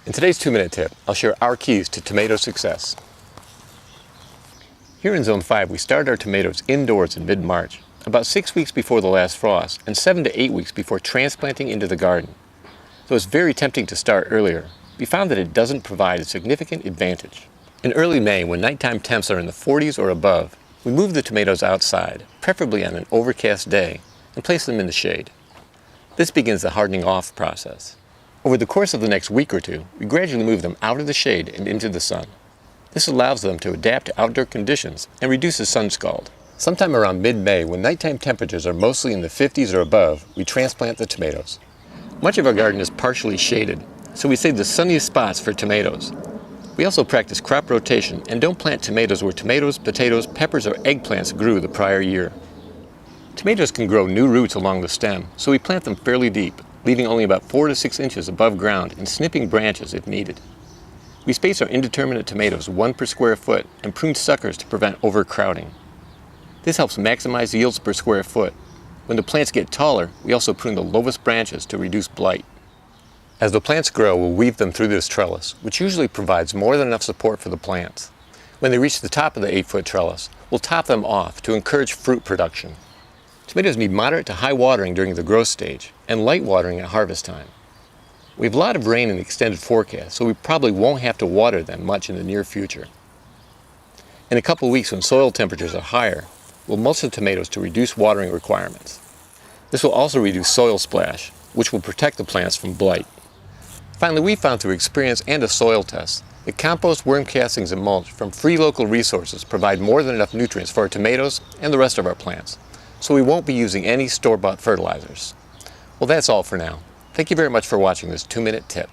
In today's 2-minute tip, I'll share our keys to tomato success. Here in Zone 5, we started our tomatoes indoors in mid-March, about 6 weeks before the last frost and 7 to 8 weeks before transplanting into the garden. Though it's very tempting to start earlier, we found that it doesn't provide a significant advantage. In early May, when nighttime temps are in the 40s or above, we move the tomatoes outside, preferably on an overcast day, and place them in the shade. This begins the hardening off process. Over the course of the next week or two, we gradually move them out of the shade and into the sun. This allows them to adapt to outdoor conditions and reduces sun scald. Sometime around mid-May, when nighttime temperatures are mostly in the 50s or above, we transplant the tomatoes. Much of our garden is partially shaded, so we save the sunniest spots for tomatoes. We also practice crop rotation and don't plant tomatoes where tomatoes, potatoes, peppers, or eggplants grew the prior year. Tomatoes can grow new roots along the stem, so we plant them fairly deep, leaving only about 4 to 6 inches above ground and snipping branches if needed. We space our indeterminate tomatoes 1 per square foot and prune suckers to prevent overcrowding. This helps maximize yields per square foot. When the plants get taller, we also prune the lowest branches to reduce blight. As the plants grow, we'll weave them through this trellis, which usually provides more than enough support for the plants. When they reach the top of the 8-foot trellis, we'll top them off to encourage fruit production. Tomatoes need moderate to high watering during the growth stage and light watering at harvest time. We have a lot of rain in the extended forecast, so we probably won't have to water them much in the near future. In a couple of weeks, when soil temperatures are higher, we'll mulch the tomatoes to reduce watering requirements. This will also reduce soil splash, which will protect the plants from blight. Finally, we found through experience and a soil test that compost, worm castings, and mulch from free local resources provide more than enough nutrients for our tomatoes and the rest of our plants, so we won't be using any store-bought fertilizers. Well, that's all for now. Thank you very much for watching this 2-minute tip.